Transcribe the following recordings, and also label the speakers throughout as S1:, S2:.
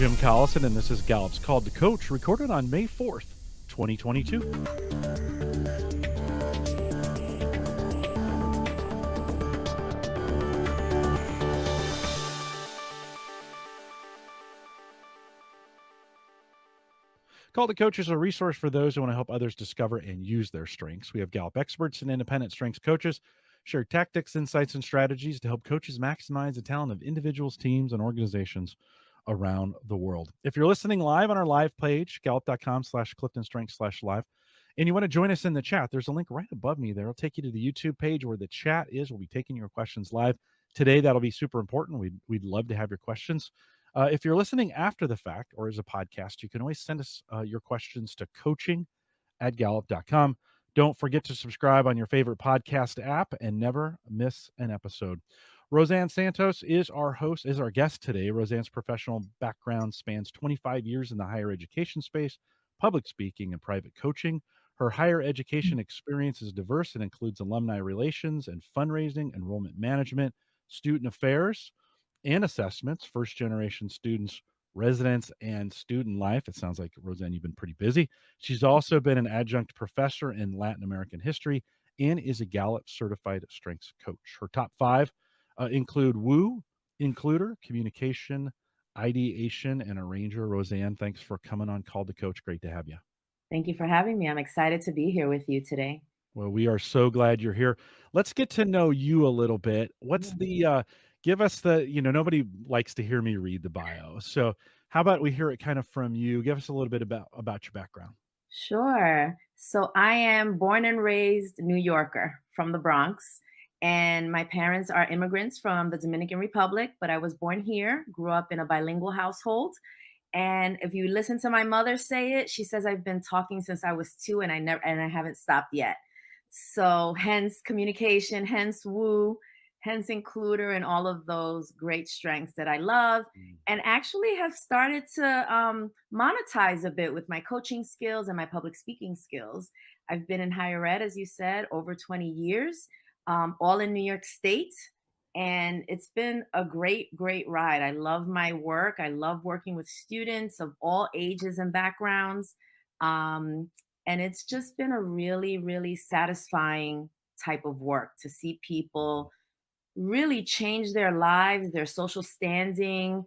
S1: Jim Collison, and this is Gallup's Call to Coach, recorded on May 4th, 2022. Call to Coach is a resource for those who want to help others discover and use their strengths. We have Gallup experts and independent strengths coaches share tactics, insights, and strategies to help coaches maximize the talent of individuals, teams, and organizations around the world. If you're listening live on our live page, gallup.com/CliftonStrengths/live, and you want to join us in the chat, there's a link right above me there. It'll take you to the YouTube page where the chat is. We'll be taking your questions live today. That'll be super important. We'd love to have your questions. If you're listening after the fact or as a podcast, you can always send us your questions to coaching@gallup.com. Don't forget to subscribe on your favorite podcast app and never miss an episode. Rosann Santos is our host, is our guest today. Rosann's professional background spans 25 years in the higher education space, public speaking, and private coaching. Her higher education experience is diverse and includes alumni relations and fundraising, enrollment management, student affairs, and assessments, first-generation students, residents, and student life. It sounds like, Rosann, you've been pretty busy. She's also been an adjunct professor in Latin American history and is a Gallup certified strengths coach. Her top five include Woo, Includer, Communication, Ideation, and Arranger. Rosann, thanks for coming on Call to Coach. Great to have you.
S2: Thank you for having me. I'm excited to be here with you today.
S1: Well, we are so glad you're here. Let's get to know you a little bit. What's give us nobody likes to hear me read the bio. So how about we hear it kind of from you? Give us a little bit about your background.
S2: Sure. So I am born and raised New Yorker from the Bronx, and my parents are immigrants from the Dominican Republic, but I was born here, grew up in a bilingual household. And if you listen to my mother say it, she says I've been talking since I was 2 and I haven't stopped yet. So hence communication, hence Woo, hence Includer, and all of those great strengths that I love, and actually have started to monetize a bit with my coaching skills and my public speaking skills. I've been in higher ed, as you said, over 20 years, all in New York State. And it's been a great, great ride. I love my work. I love working with students of all ages and backgrounds. And it's just been a really, really satisfying type of work to see people really change their lives, their social standing,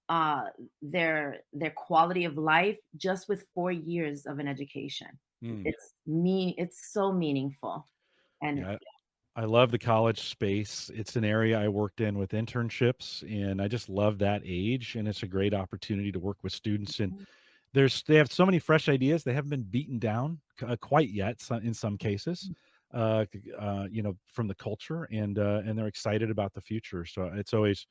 S2: their quality of life just with 4 years of an education. It's so meaningful. And
S1: Yeah, I love the college space. It's an area I worked in with internships, and I just love that age. And it's a great opportunity to work with students. And they have so many fresh ideas. They haven't been beaten down quite yet, in some cases, from the culture, and they're excited about the future. So it's always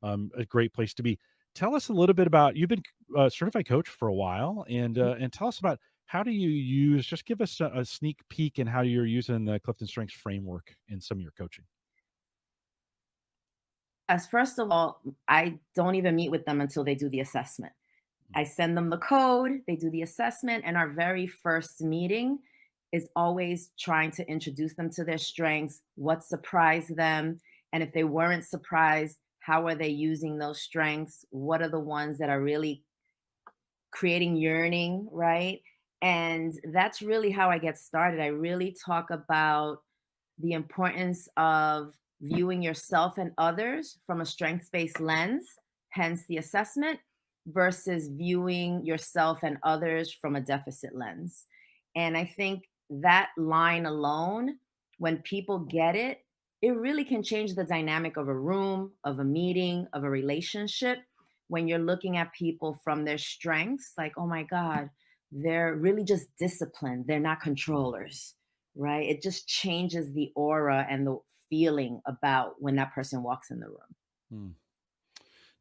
S1: a great place to be. Tell us a little bit about, you've been a certified coach for a while, and tell us about how do you use, just give us a sneak peek in how you're using the Clifton Strengths framework in some of your coaching.
S2: as first of all, I don't even meet with them until they do the assessment. I send them the code, they do the assessment, and our very first meeting is always trying to introduce them to their strengths, what surprised them, and if they weren't surprised, how are they using those strengths? What are the ones that are really creating yearning, right? And that's really how I get started. I really talk about the importance of viewing yourself and others from a strengths-based lens, hence the assessment, versus viewing yourself and others from a deficit lens. And I think that line alone, when people get it, it really can change the dynamic of a room, of a meeting, of a relationship. When you're looking at people from their strengths, like, oh my God, they're really just disciplined. They're not controllers, right? It just changes the aura and the feeling about when that person walks in the room.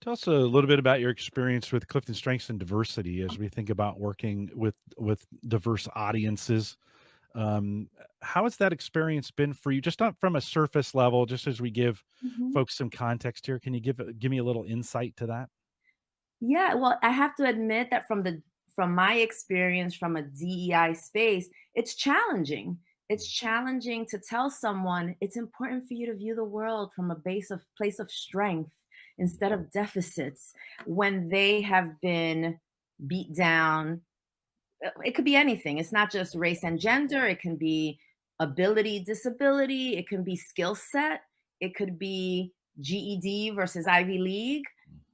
S1: Tell us a little bit about your experience with Clifton Strengths and diversity as we think about working with diverse audiences. How has that experience been for you? Just not from a surface level, just as we give folks some context here. Can you give me a little insight to that?
S2: Yeah, well, I have to admit that from my experience from a DEI space, it's challenging. It's challenging to tell someone it's important for you to view the world from a place of strength. instead of deficits when they have been beat down. It could be anything. It's not just race and gender. It can be ability, disability. It can be skill set. It could be GED versus Ivy League.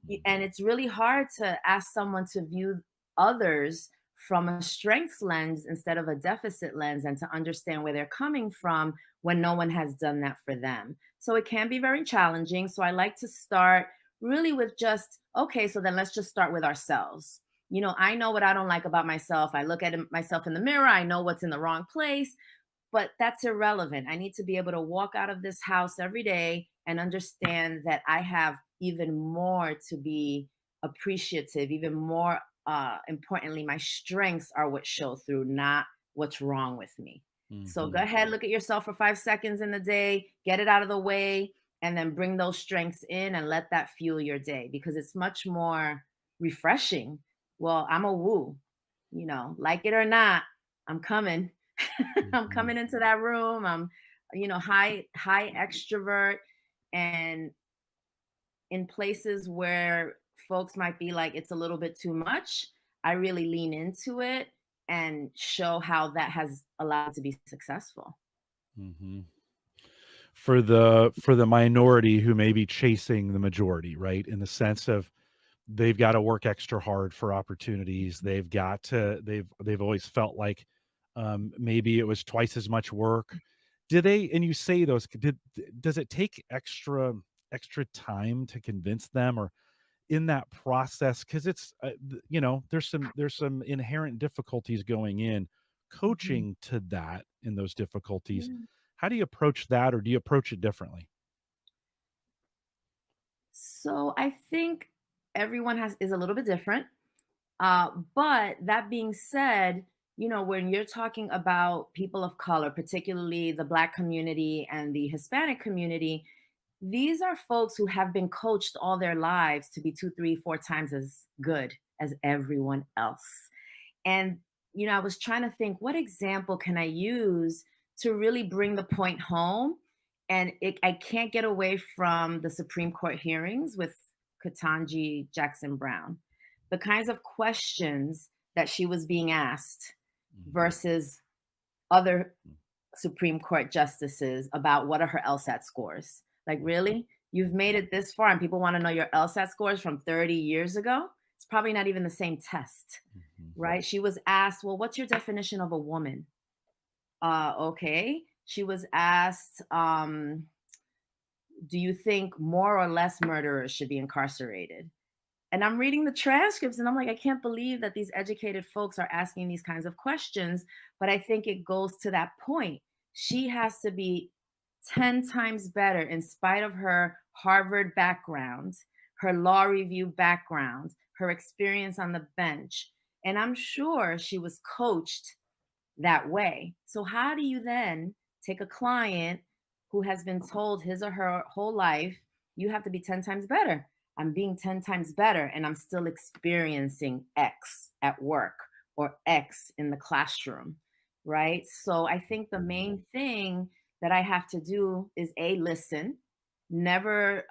S1: Mhm.
S2: And it's really hard to ask someone to view others from a strengths lens instead of a deficit lens, and to understand where they're coming from when no one has done that for them. So it can be very challenging. So I like to start really with just, okay, so then let's just start with ourselves. I know what I don't like about myself. I look at myself in the mirror. I know what's in the wrong place, but that's irrelevant. I need to be able to walk out of this house every day and understand that I have even more to be appreciative, even more importantly, my strengths are what show through, not what's wrong with me. So go
S1: Mhm.
S2: ahead, look at yourself for 5 seconds in the day, get it out of the way, and then bring those strengths in and let that fuel your day, because it's much more refreshing. Well, I'm a woo, like it or not, I'm coming. I'm
S1: Mhm.
S2: coming into that room. I'm, high extrovert. And in places where folks might be like, it's a little bit too much, I really lean into it and show how that has allowed to be successful.
S1: Mhm. For the minority who may be chasing the majority, right? In the sense of they've got to work extra hard for opportunities. They've always felt like maybe it was twice as much work. Did they, and you say those, does it take extra time to convince them, or in that process, because it's there's some inherent difficulties going in
S2: Mhm.
S1: coaching to that, in those difficulties.
S2: Yeah.
S1: How do you approach that, or do you approach it differently?
S2: So I think everyone is a little bit different. But that being said, when you're talking about people of color, particularly the Black community and the Hispanic community, these are folks who have been coached all their lives to be two, three, four times as good as everyone else. And, I was trying to think, what example can I use to really bring the point home? And I can't get away from the Supreme Court hearings with Ketanji Jackson Brown, the kinds of questions that she was being asked
S1: Mhm.
S2: versus other Supreme Court justices about what are her LSAT scores. Like, really? You've made it this far and people want to know your LSAT scores from 30 years ago? It's probably not even the same test,
S1: Mhm.
S2: right? She was asked, well, what's your definition of a woman? Okay. She was asked, do you think more or less murderers should be incarcerated? And I'm reading the transcripts and I'm like, I can't believe that these educated folks are asking these kinds of questions. But I think it goes to that point. She has to be 10 times better in spite of her Harvard background, her law review background, her experience on the bench. And I'm sure she was coached that way. So, how do you then take a client who has been told his or her whole life, you have to be 10 times better? I'm being 10 times better and I'm still experiencing X at work or X in the classroom, right? So, I think the
S1: Mhm.
S2: main thing that I have to do is listen. Never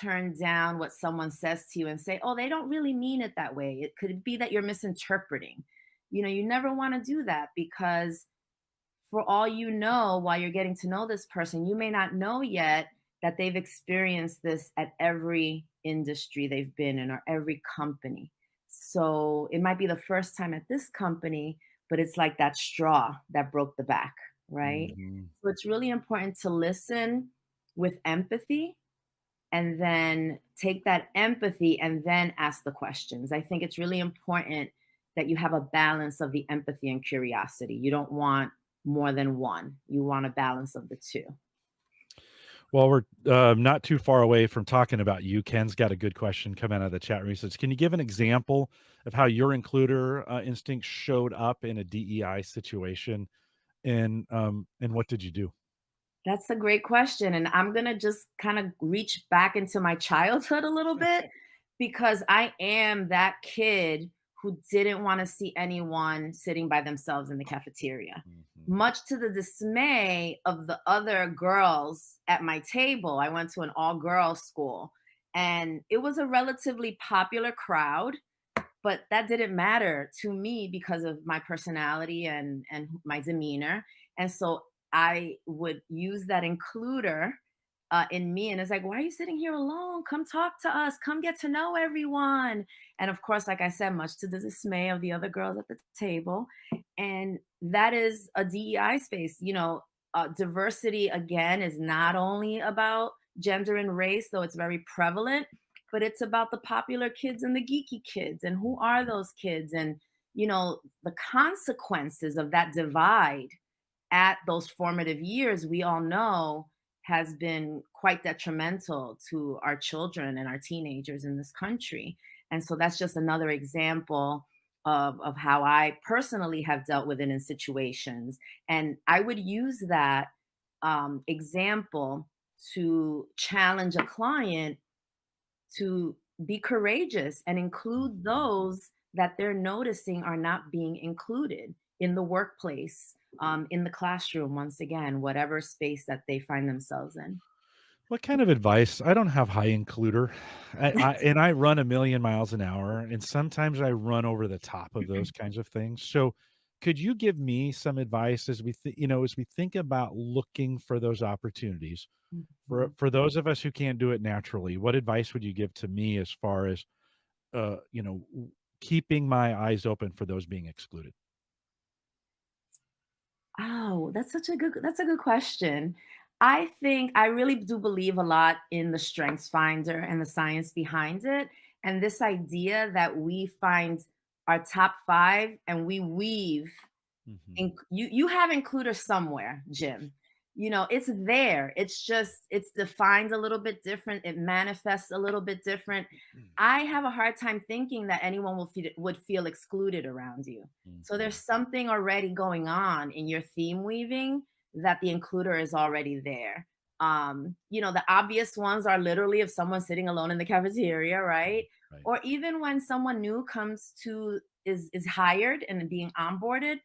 S2: turn down what someone says to you and say, oh, they don't really mean it that way. It could be that you're misinterpreting. You never want to do that, because for all you know, while you're getting to know this person, you may not know yet that they've experienced this at every industry they've been in or every company. So it might be the first time at this company, but it's like that straw that broke the back, right?
S1: Mhm.
S2: So it's really important to listen with empathy, and then take that empathy and then ask the questions. I think it's really important that you have a balance of the empathy and curiosity. You don't want more than one. You want a balance of the two.
S1: Well, we're not too far away from talking about you. Ken's got a good question coming out of the chat room. He says, can you give an example of how your includer instinct showed up in a DEI situation, and what did you do?
S2: That's a great question. And I'm going to just kind of reach back into my childhood a little bit, because I am that kid who didn't want to see anyone sitting by themselves in the cafeteria. much to the dismay of the other girls at my table. I went to an all girls school, and it was a relatively popular crowd, but that didn't matter to me because of my personality and my demeanor. And so I would use that includer in me, and it's like, why are you sitting here alone? Come talk to us, come get to know everyone. And of course, like I said, much to the dismay of the other girls at the table. And that is a DEI space. Diversity again is not only about gender and race, though it's very prevalent, but it's about the popular kids and the geeky kids, and who are those kids, and the consequences of that divide at those formative years, we all know, has been quite detrimental to our children and our teenagers in this country. And so that's just another example of how I personally have dealt with it in situations. And I would use that example to challenge a client to be courageous and include those that they're noticing are not being included in the workplace, in the classroom, once again, whatever space that they find themselves in.
S1: What kind of advice? I don't have high includer. I run a million miles an hour, and sometimes I run over the top of those kinds of things. So, could you give me some advice as as we think about looking for those opportunities
S2: Mhm.
S1: for those of us who can't do it naturally? What advice would you give to me as far as keeping my eyes open for those being excluded?
S2: Oh, that's a good question. I think I really do believe a lot in the strengths finder and the science behind it. And this idea that we find our top five and we weave.
S1: Hmm.
S2: You have includer somewhere, Jim. It's there. It's just it's defined a little bit different. It manifests a little bit different. I have a hard time thinking that anyone would feel excluded around you. So there's
S1: Hmm.
S2: something already going on in your theme weaving that the includer is already there. The obvious ones are literally if someone's sitting alone in the cafeteria, right?
S1: Right.
S2: Or even when someone new is hired and being onboarded.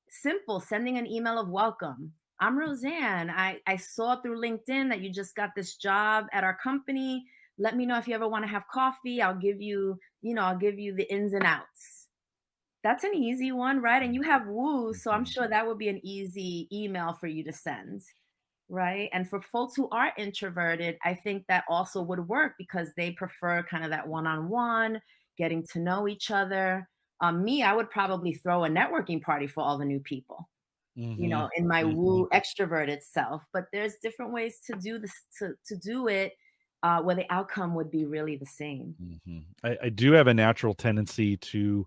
S2: Simple, sending an email of welcome. I'm Rosann. I saw through LinkedIn that you just got this job at our company. Let me know if you ever want to have coffee. I'll give you the ins and outs. That's an easy one, right? And you have Woo, so I'm
S1: Mm-hmm.
S2: sure that would be an easy email for you to send, right? And for folks who are introverted, I think that also would work because they prefer kind of that one-on-one, getting to know each other. Me, I would probably throw a networking party for all the new people,
S1: Hmm.
S2: in my
S1: Hmm.
S2: woo extroverted self. But there's different ways to do this, to do it, where the outcome would be really the same.
S1: Hmm. I do have a natural tendency to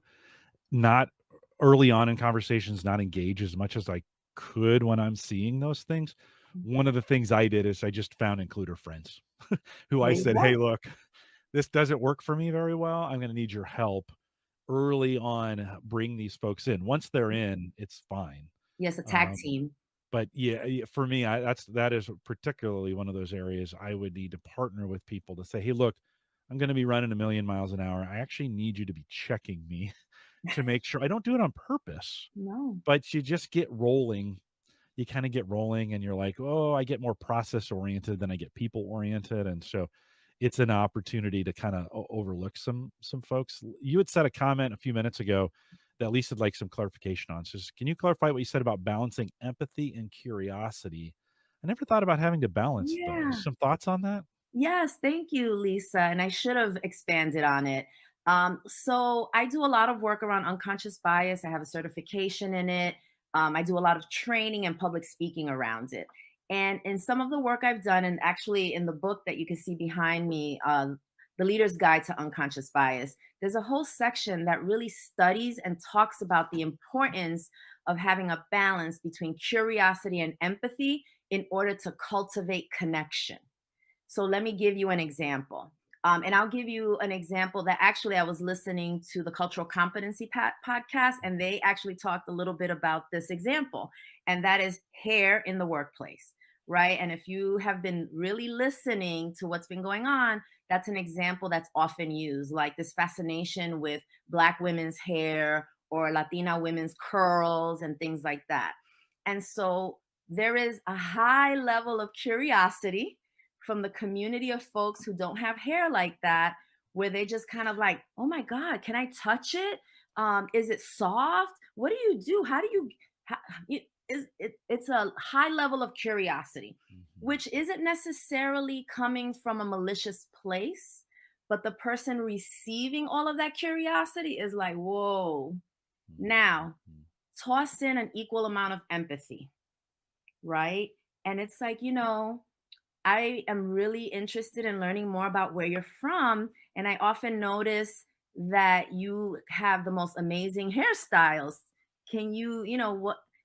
S1: not early on in conversations, not engage as much as I could when I'm seeing those things. One of the things I did is I just found includer friends who I
S2: There you
S1: said, "Hey,
S2: go.
S1: look, this doesn't work for me very well. I'm going to need your help early on. Bring these folks in. Once they're in, it's fine."
S2: Yes, a tag
S1: Um,
S2: team.
S1: but yeah, for me, that is particularly one of those areas I would need to partner with people to say, "Hey, look, I'm going to be running a million miles an hour. I actually need you to be checking me to make sure I don't do it on purpose,
S2: No.
S1: but you just get rolling. You kind of get rolling and you're like, oh, I get more process oriented than I get people oriented. And so it's an opportunity to kind of overlook some folks. You had said a comment a few minutes ago that Lisa would like some clarification on. So can you clarify what you said about balancing empathy and curiosity? I never thought about having to balance
S2: Yeah.
S1: those. Some thoughts on that?
S2: Yes, thank you, Lisa. And I should have expanded on it. So I do a lot of work around unconscious bias. I have a certification in it. I do a lot of training and public speaking around it. And in some of the work I've done, and actually in the book that you can see behind me, The Leader's Guide to Unconscious Bias, there's a whole section that really studies and talks about the importance of having a balance between curiosity and empathy in order to cultivate connection. So let me give you an example. And I'll give you an example that actually I was listening to the Cultural Competency podcast, and they actually talked a little bit about this example, and that is hair in the workplace, right? And if you have been really listening to what's been going on, that's an example that's often used, like this fascination with Black women's hair or Latina women's curls and things like that. And so there is a high level of curiosity from the community of folks who don't have hair like that, where they just kind of like, oh my God, can I touch it? Is it soft? What do you do? How do you, how, it's a high level of curiosity,
S1: Mhm.
S2: which isn't necessarily coming from a malicious place, but the person receiving all of that curiosity is like, whoa. Now,
S1: Mhm.
S2: toss in an equal amount of empathy, right? And it's like, I am really interested in learning more about where you're from. And I often notice that you have the most amazing hairstyles. Can you,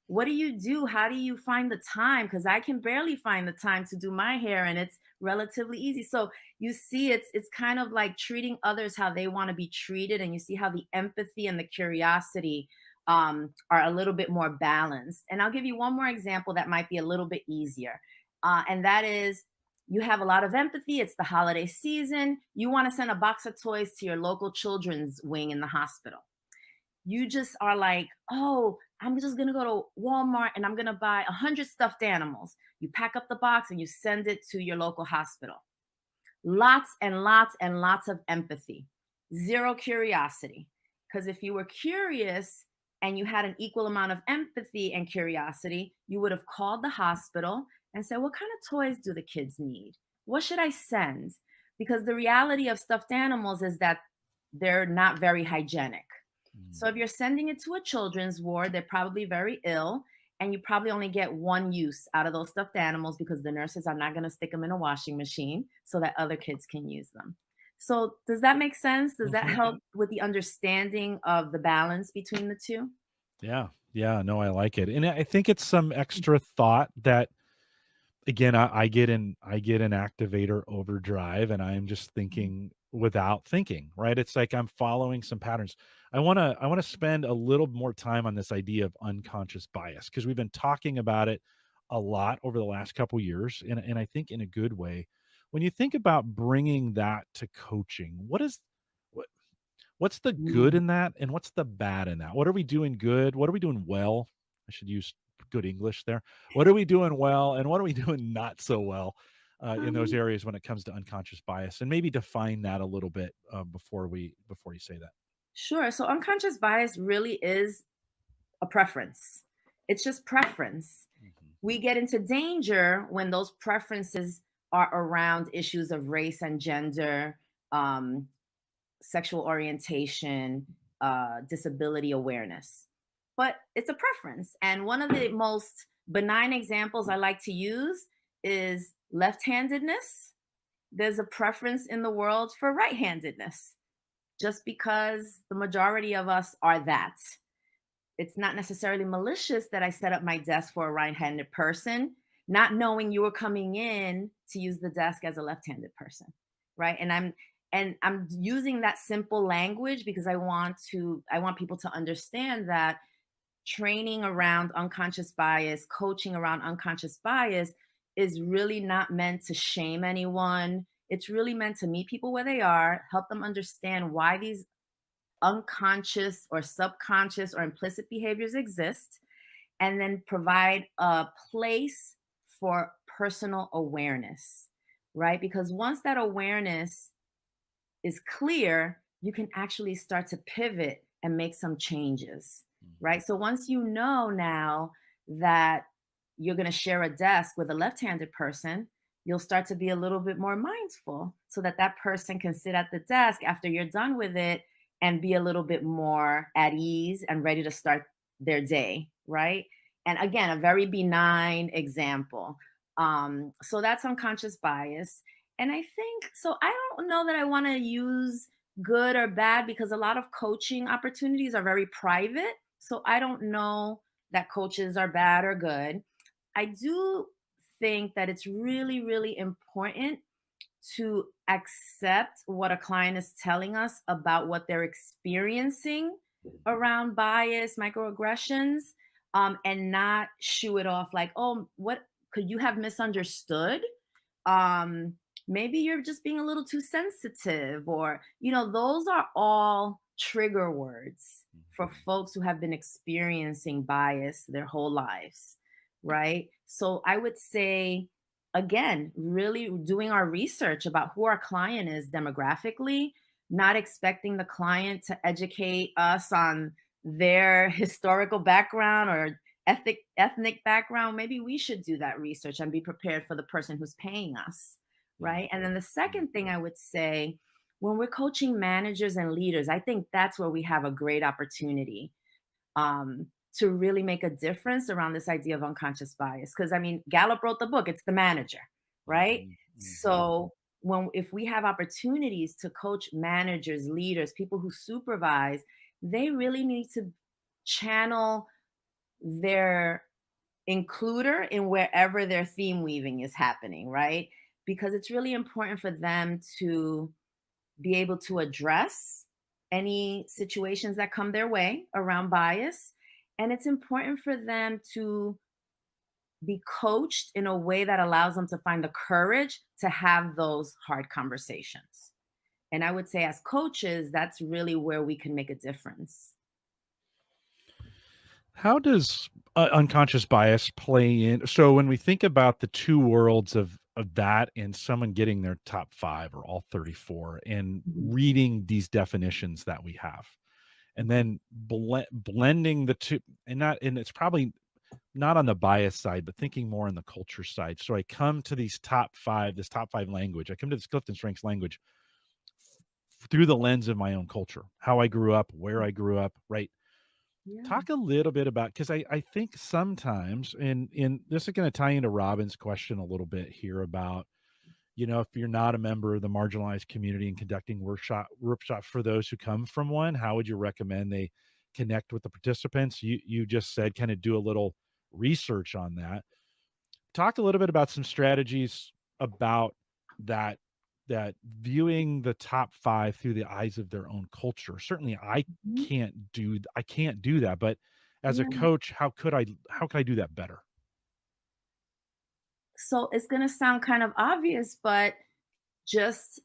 S2: what do you do? How do you find the time? Because I can barely find the time to do my hair and it's relatively easy. So you see, it's kind of like treating others how they want to be treated. And you see how the empathy and the curiosity are a little bit more balanced. And I'll give you one more example that might be a little bit easier. And that is, you have a lot of empathy. It's the holiday season. You want to send a box of toys to your local children's wing in the hospital. You just are like, oh, I'm just going to go to Walmart and I'm going to buy 100 stuffed animals. You pack up the box and you send it to your local hospital. Lots and lots and lots of empathy, zero curiosity. Because if you were curious and you had an equal amount of empathy and curiosity, you would have called the hospital and said, what kind of toys do the kids need? What should I send? Because the reality of stuffed animals is that they're not very hygienic. So if
S1: Mhm.
S2: you're sending it to a children's ward, they're probably very ill, and you probably only get one use out of those stuffed animals because the nurses are not going to stick them in a washing machine so that other kids can use them. So does that make sense? Does that
S1: Mhm.
S2: help with the understanding of the balance between the two?
S1: Yeah. Yeah. No, I like it. And I think it's some extra thought that again, I get an activator overdrive and I'm just thinking without thinking, right? It's like I'm following some patterns. I want to spend a little more time on this idea of unconscious bias because we've been talking about it a lot over the last couple years and I think in a good way. When you think about bringing that to coaching, what what's the good
S2: Mm.
S1: in that and what's the bad in that? What are we doing good? What are we doing well? I should use good English there. What are we doing well and what are we doing not so well in those
S2: Um,
S1: areas when it comes to unconscious bias? And maybe define that a little bit before you say that.
S2: sure. So unconscious bias really is a preference. It's just preference.
S1: Mhm.
S2: We get into danger when those preferences are around issues of race and gender, um, sexual orientation, disability awareness. But it's a preference. And one of the most benign examples I like to use is left handedness. There's a preference in the world for right handedness, just because the majority of us are that. It's not necessarily malicious that I set up my desk for a right-handed person, not knowing you were coming in to use the desk as a left-handed person, right? And I'm using that simple language because I want people to understand that training around unconscious bias, coaching around unconscious bias is really not meant to shame anyone. It's really meant to meet people where they are, help them understand why these unconscious or subconscious or implicit behaviors exist, and then provide a place for personal awareness, right? Because once that awareness is clear, you can actually start to pivot and make some changes,
S1: Mhm.
S2: right? So once you know now that you're going to share a desk with a left handed person, you'll start to be a little bit more mindful so that that person can sit at the desk after you're done with it and be a little bit more at ease and ready to start their day, right? And again, a very benign example. So that's unconscious bias. And I think so. I don't know that I want to use good or bad because a lot of coaching opportunities are very private. So I don't know that coaches are bad or good. I do think that it's really, really important to accept what a client is telling us about what they're experiencing around bias, microaggressions, and not shoo it off like, oh, what could you have misunderstood? um Maybe you're just being a little too sensitive, or those are all trigger words for
S1: Mhm.
S2: folks who have been experiencing bias their whole lives. right? So I would say, again, really doing our research about who our client is demographically, not expecting the client to educate us on their historical background or ethnic background. Maybe we should do that research and be prepared for the person who's paying us,
S1: Mm,
S2: right? And then the
S1: mm,
S2: second thing I would say, when we're coaching managers and leaders, I think that's where we have a great opportunity um, to really make a difference around this idea of unconscious bias. Because I mean, Gallup wrote the book, it's the manager, right?
S1: mhm, mhm.
S2: So if we have opportunities to coach managers, leaders, people who supervise, they really need to channel their includer in wherever their theme weaving is happening, right? Because it's really important for them to be able to address any situations that come their way around bias. And it's important for them to be coached in a way that allows them to find the courage to have those hard conversations. And I would say, as coaches, that's really where we can make a difference.
S1: How does unconscious bias play in? So when we think about the two worlds of that and someone getting their top 5 or all 34 and
S2: Mhm,
S1: reading these definitions that we have, and
S2: mhm,
S1: then blending the two, and it's probably not on the bias side, but thinking more on the culture side. So I come to this top 5 language. I come to this CliftonStrengths language through the lens of my own culture, how I grew up, where I grew up, right?
S2: yeah.
S1: Talk a little bit about, because I think sometimes, and this is going to tie into Robin's question a little bit here about, if you're not a member of the marginalized community and conducting workshop for those who come from one, how would you recommend they connect with the participants? You just said kind of do a little research on that. Talk a little bit about some strategies about that viewing the top 5 through the eyes of their own culture. Certainly
S2: Mhm,
S1: I can't do that, but as a
S2: yeah.
S1: coach, how could I do that better?
S2: So it's going to sound kind of obvious, but just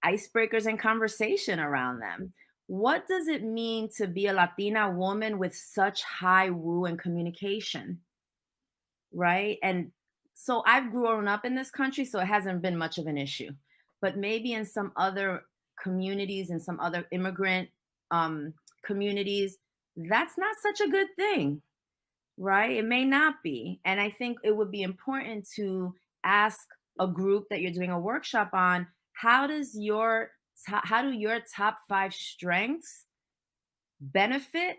S2: icebreakers and conversation around them. What does it mean to be a Latina woman with such high woo and communication? Right. And so I've grown up in this country, so it hasn't been much of an issue. But maybe in some other communities and some other immigrant um, communities, that's not such a good thing, right? It may not be. And I think it would be important to ask a group that you're doing a workshop on, how do your top 5 strengths benefit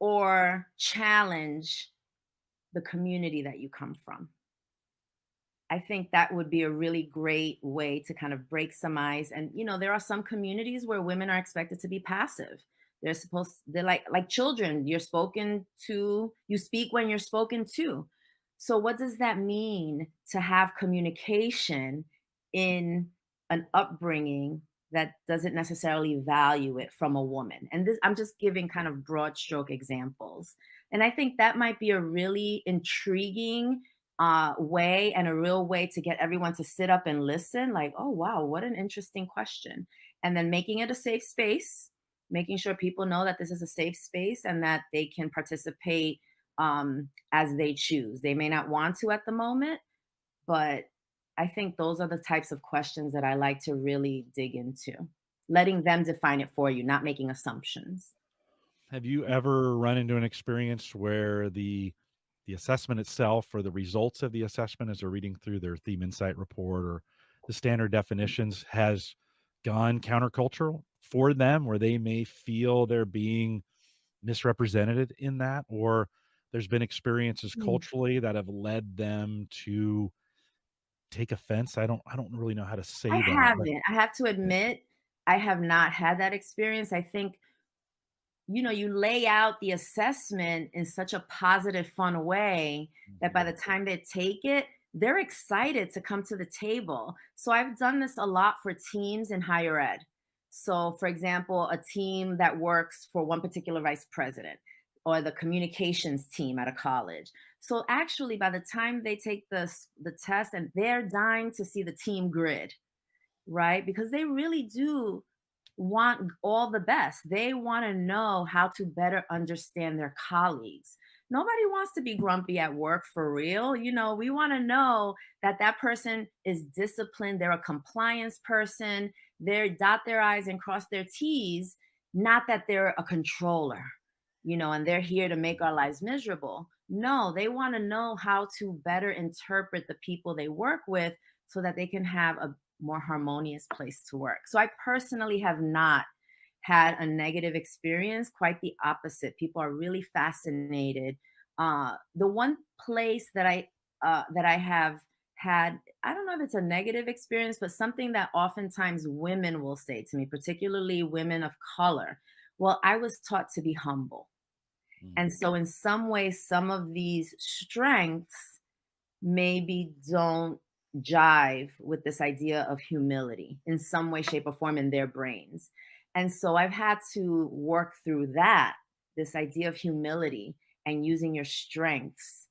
S2: or challenge the community that you come from? I think that would be a really great way to kind of break some ice. And there are some communities where women are expected to be passive. They're like children. You speak when you're spoken to. So what does that mean to have communication in an upbringing that doesn't necessarily value it from a woman? And this, I'm just giving kind of broad stroke examples. And I think that might be a really intriguing way and a real way to get everyone to sit up and listen, like, oh wow, what an interesting question. And then making it a safe space, making sure people know that this is a safe space and that they can participate as they choose. They may not want to at the moment, but I think those are the types of questions that I like to really dig into, letting them define it for you, not making assumptions.
S1: Have you ever run into an experience where the assessment itself or the results of the assessment as they're reading through their theme insight report or the standard definitions has gone countercultural for them, where they may feel they're being misrepresented in that, or there's been experiences
S2: Hmm.
S1: culturally that have led them to take offense? I don't really know how to
S2: I
S1: say that, but
S2: haven't. I have to admit, I have not had that experience. I think you lay out the assessment in such a positive, fun way that by the
S1: Mhm.
S2: time they take it, they're excited to come to the table. So I've done this a lot for teams in higher ed. So, for example, a team that works for one particular vice president or the communications team at a college. So actually, by the time they take the test, and they're dying to see the team grid, right? Because they really do want all the best. They want to know how to better understand their colleagues. Nobody wants to be grumpy at work for real. We want to know that that person is disciplined, they're a compliance person, they dot their I's and cross their T's, not that they're a controller, and they're here to make our lives miserable. No, they want to know how to better interpret the people they work with so that they can have a more harmonious place to work. So I personally have not had a negative experience, quite the opposite. People are really fascinated. The one place that I have had, I don't know if it's a negative experience, but something that oftentimes women will say to me, particularly women of color. Well, I was taught to be humble.
S1: Mm,
S2: And so in some ways, some of these strengths maybe don't jive with this idea of humility in some way, shape, or form in their brains. And so I've had to work through that, this idea of humility and using your strengths.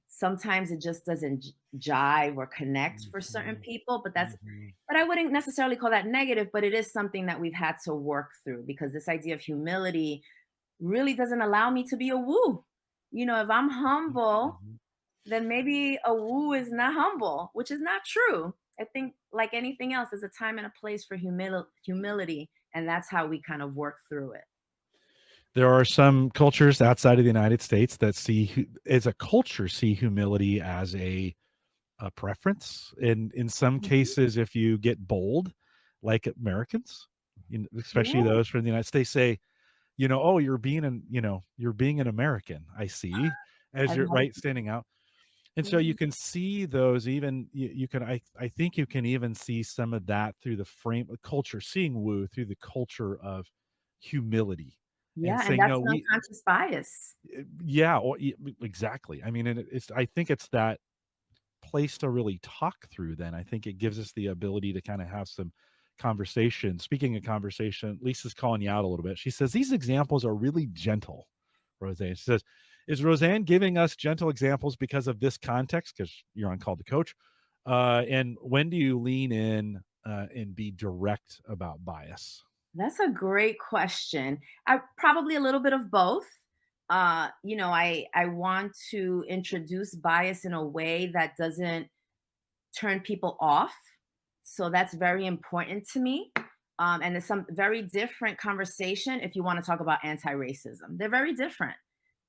S2: Sometimes it just doesn't jive or connect for certain
S1: mhm,
S2: people,
S1: mhm.
S2: but I wouldn't necessarily call that negative, but it is something that we've had to work through because this idea of humility really doesn't allow me to be a woo. If I'm
S1: Mhm,
S2: humble,
S1: mhm.
S2: then maybe a woo is not humble, which is not true. I think, like anything else, there's a time and a place for humility, and that's how we kind of work through it.
S1: There are some cultures outside of the United States that as a culture, see humility as a preference. In some
S2: Mhm.
S1: cases, if you get bold, like Americans, especially
S2: Yeah,
S1: those from the United States, say, "Oh, you're being an American. I see," as
S2: I've
S1: you're
S2: never.
S1: right standing out. And so you
S2: Mhm.
S1: can see those even you can I think you can even see some of that through the frame of culture, seeing woo through the culture of humility and
S2: Yeah, and
S1: saying,
S2: that's
S1: "No,
S2: an unconscious bias.
S1: yeah, exactly." I mean, and I think it's that place to really talk through then. I think it gives us the ability to kind of have some conversation. Speaking of conversation, Lisa's calling you out a little bit. She says these examples are really gentle, Roseanne. She says, is Roseanne giving us gentle examples because of this context? Because you're on Call to Coach. And when do you lean in and be direct about bias?
S2: That's a great question. I probably a little bit of both. I want to introduce bias in a way that doesn't turn people off. So that's very important to me. And it's some very different conversation if you want to talk about anti-racism. They're very different.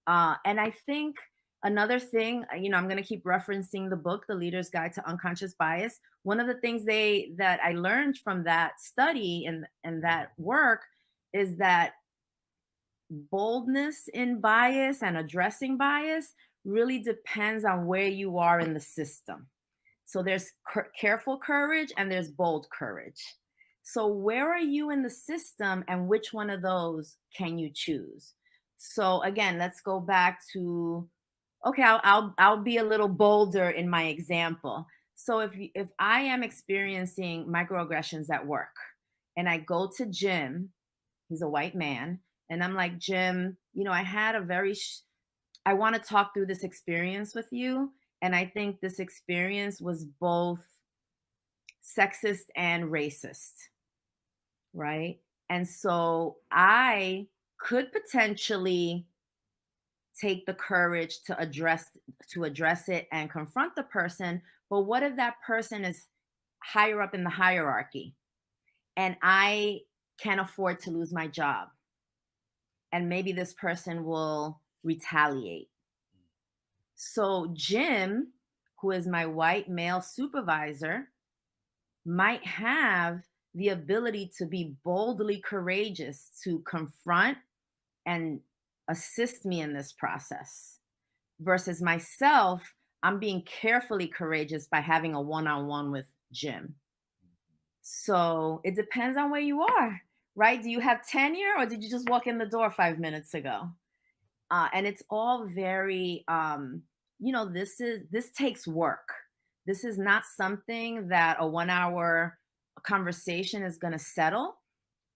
S2: And I think another thing, I'm going to keep referencing the book, The Leader's Guide to Unconscious Bias. One of the things that I learned from that study and that work is that boldness in bias and addressing bias really depends on where you are in the system. So there's careful courage and there's bold courage. So where are you in the system and which one of those can you choose? So again, let's go back to, okay, I'll be a little bolder in my example. So if I am experiencing microaggressions at work and I go to Jim, he's a white man, and I'm like, Jim, I had a I want to talk through this experience with you. And I think this experience was both sexist and racist, right? And so I could potentially take the courage to address it and confront the person, but what if that person is higher up in the hierarchy and I can't afford to lose my job and maybe this person will retaliate? So Jim, who is my white male supervisor, might have the ability to be boldly courageous to confront and assist me in this process versus myself. I'm being carefully courageous by having a one-on-one with Jim. So it depends on where you are, right? Do you have tenure or did you just walk in the door 5 minutes ago? And it's all very this takes work. This is not something that a 1 hour conversation is going to settle.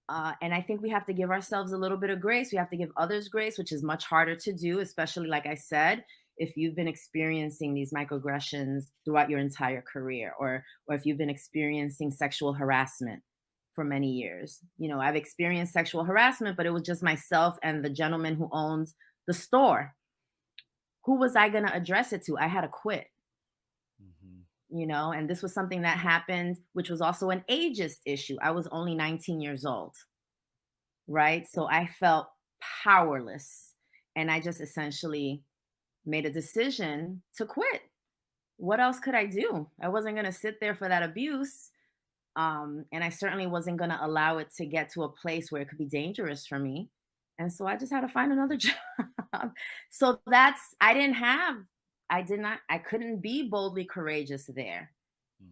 S2: And I think we have to give ourselves a little bit of grace. We have to give others grace, which is much harder to do, especially like I said, if you've been experiencing these microaggressions throughout your entire career, or if you've been experiencing sexual harassment for many years. I've experienced sexual harassment, but it was just myself and the gentleman who owns the store. who was I going to address it to? I had to quit,
S1: Mhm.
S2: and this was something that happened, which was also an ageist issue. I was only 19 years old, right? So I felt powerless. And I just essentially made a decision to quit. What else could I do? I wasn't going to sit there for that abuse. And I certainly wasn't going to allow it to get to a place where it could be dangerous for me. And so I just had to find another job. So I did not, I couldn't be boldly courageous there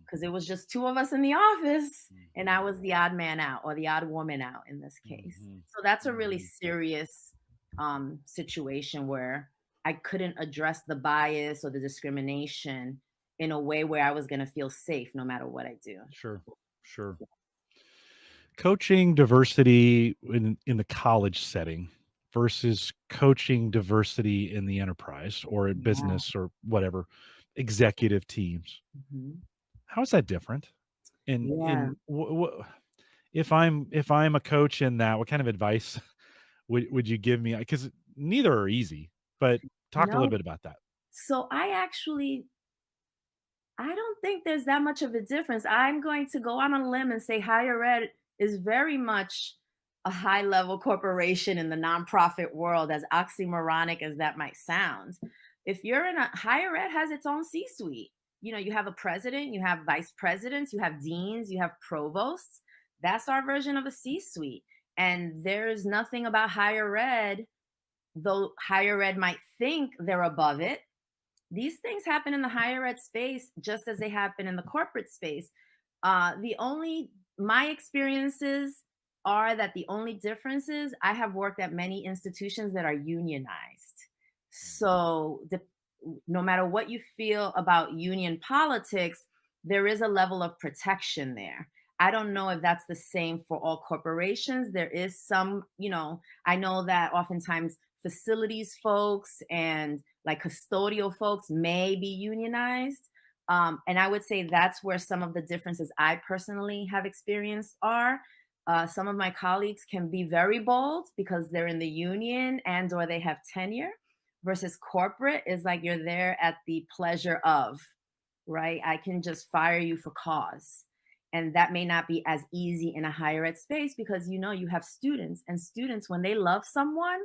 S2: because it
S1: Mhm.
S2: was just two of us in the office and I
S1: Mhm.
S2: was the odd man out or the odd woman out in this case.
S1: Mhm.
S2: So that's a really
S1: Mhm.
S2: serious situation where I couldn't address the bias or the discrimination in a way where I was going to feel safe no matter what I do.
S1: Sure. Sure. Coaching diversity in the college setting versus coaching diversity in the enterprise or in
S2: Yeah.
S1: business or whatever, executive teams.
S2: Mhm.
S1: How is that different?
S2: Yeah.
S1: In if I'm a coach in that, what kind of advice would you give me? Because neither are easy, but talk a little
S2: No.
S1: bit about that.
S2: So I don't think there's that much of a difference. I'm going to go on a limb and say higher ed is very much a high level corporation in the nonprofit world, as oxymoronic as that might sound. If you're in a higher ed has its own C suite. You have a president, you have vice presidents, you have deans, you have provosts. That's our version of a C suite. And there's nothing about higher ed, though higher ed might think they're above it. These things happen in the higher ed space just as they happen in the corporate space. The only My experiences are that the only difference is I have worked at many institutions that are unionized. So no matter what you feel about union politics, there is a level of protection there. I don't know if that's the same for all corporations. There is some, I know that oftentimes facilities folks and like custodial folks may be unionized. And I would say that's where some of the differences I personally have experienced are. Some of my colleagues can be very bold because they're in the union and or they have tenure, versus corporate is like you're there at the pleasure of, right? I can just fire you for cause. And that may not be as easy in a higher ed space because you have students, and students, when they love someone,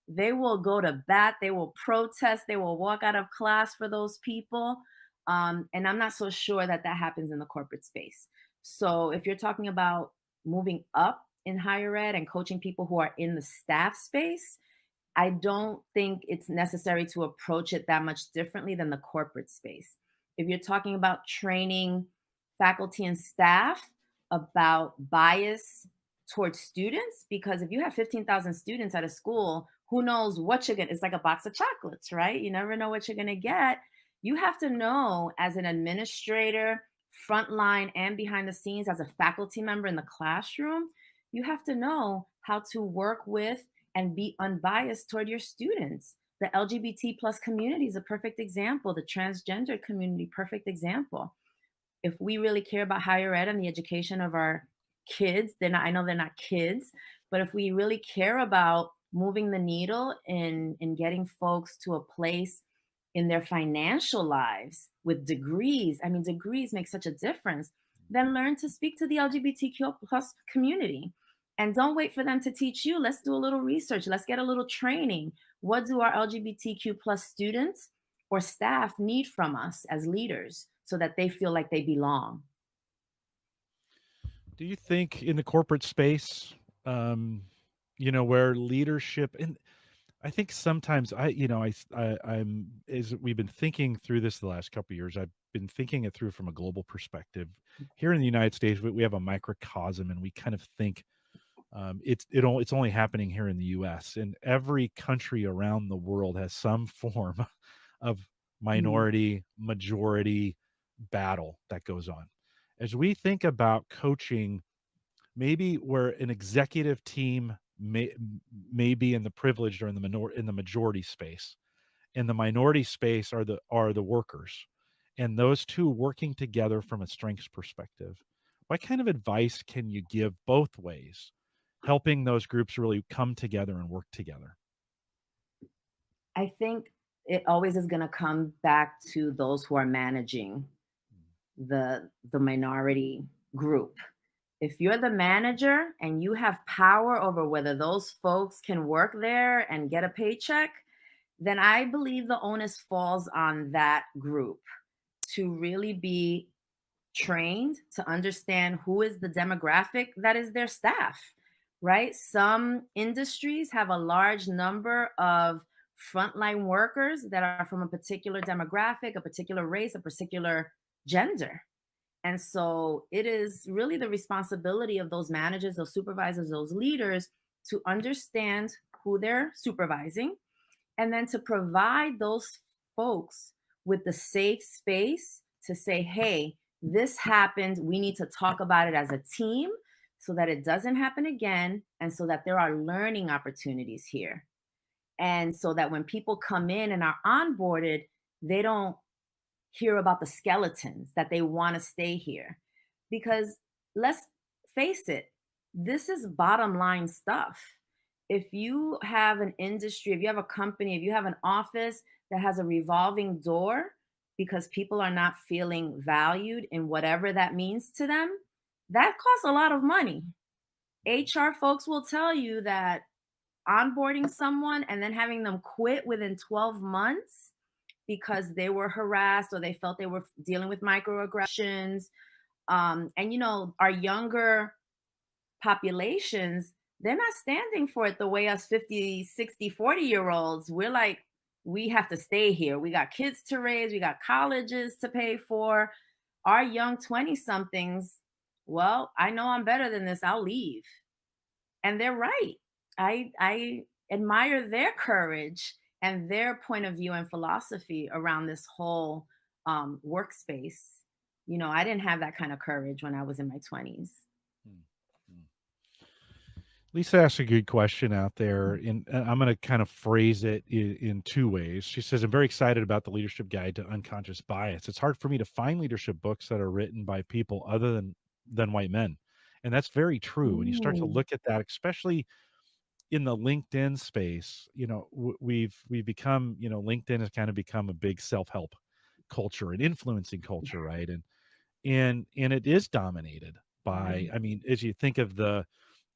S2: they will go to bat, they will protest, they will walk out of class for those people. And I'm not so sure that that happens in the corporate space. So if you're talking about moving up in higher ed and coaching people who are in the staff space, I don't think it's necessary to approach it that much differently than the corporate space. If you're talking about training faculty and staff about bias towards students, because if you have 15,000 students at a school, who knows what you're going to, it's like a box of chocolates, right? You never know what you're going to get. You have to know as an administrator, frontline and behind the scenes, as a faculty member in the classroom, you have to know how to work with and be unbiased toward your students. The LGBT plus community is a perfect example. The transgender community, perfect example. If we really care about higher ed and the education of our kids, I know they're not kids, but if we really care about moving the needle in getting folks to a place in their financial lives with degrees, I mean, degrees make such a difference, then learn to speak to the LGBTQ plus community. And don't wait for them to teach you. Let's do a little research. Let's get a little training. What do our LGBTQ plus students or staff need from us as leaders so that they feel like they belong?
S1: Do you think in the corporate space, um, where leadership and I think sometimes I'm as we've been thinking through this the last couple of years, I've been thinking it through from a global perspective. Here in the United States, we have a microcosm, and we kind of think it's only happening here in the U.S. And every country around the world has some form of
S2: Mm,
S1: minority majority battle that goes on. As we think about coaching, maybe where an executive team may be in the privileged or in the majority space, in the minority space are the workers, and those two working together from a strengths perspective. What kind of advice can you give both ways, helping those groups really come together and work together?
S2: I think it always is going to come back to those who are managing the minority group. If you're the manager and you have power over whether those folks can work there and get a paycheck, then I believe the onus falls on that group to really be trained to understand who is the demographic that is their staff, right? Some industries have a large number of frontline workers that are from a particular demographic, a particular race, a particular gender. And so it is really the responsibility of those managers, those supervisors, those leaders to understand who they're supervising and then to provide those folks with the safe space to say, hey, this happened. We need to talk about it as a team so that it doesn't happen again and so that there are learning opportunities here. And so that when people come in and are onboarded, they don't hear about the skeletons that they want to stay here. Because let's face it, this is bottom line stuff. If you have an industry, if you have a company, if you have an office that has a revolving door because people are not feeling valued in whatever that means to them, that costs a lot of money. HR folks will tell you that onboarding someone and then having them quit within 12 months because they were harassed or they felt they were dealing with microaggressions. And, our younger populations, they're not standing for it the way us 50, 60, 40-year olds. We're like, we have to stay here. We got kids to raise, we got colleges to pay for. Our young 20 somethings, well, I know I'm better than this. I'll leave. And they're right. I admire their courage and their point of view and philosophy around this whole workspace. I didn't have that kind of courage when I was in my 20s.
S1: Mm, mm. Lisa asked a good question out there, and I'm going to kind of phrase it in two ways. She says, I'm very excited about the leadership guide to unconscious bias. It's hard for me to find leadership books that are written by people other than white men. And that's very true. When you start to
S2: Mm,
S1: look at that, especially in the LinkedIn space, we've become, LinkedIn has kind of become a big self-help culture and influencing culture, right? And it is dominated by,
S2: right.
S1: I mean, as you think of the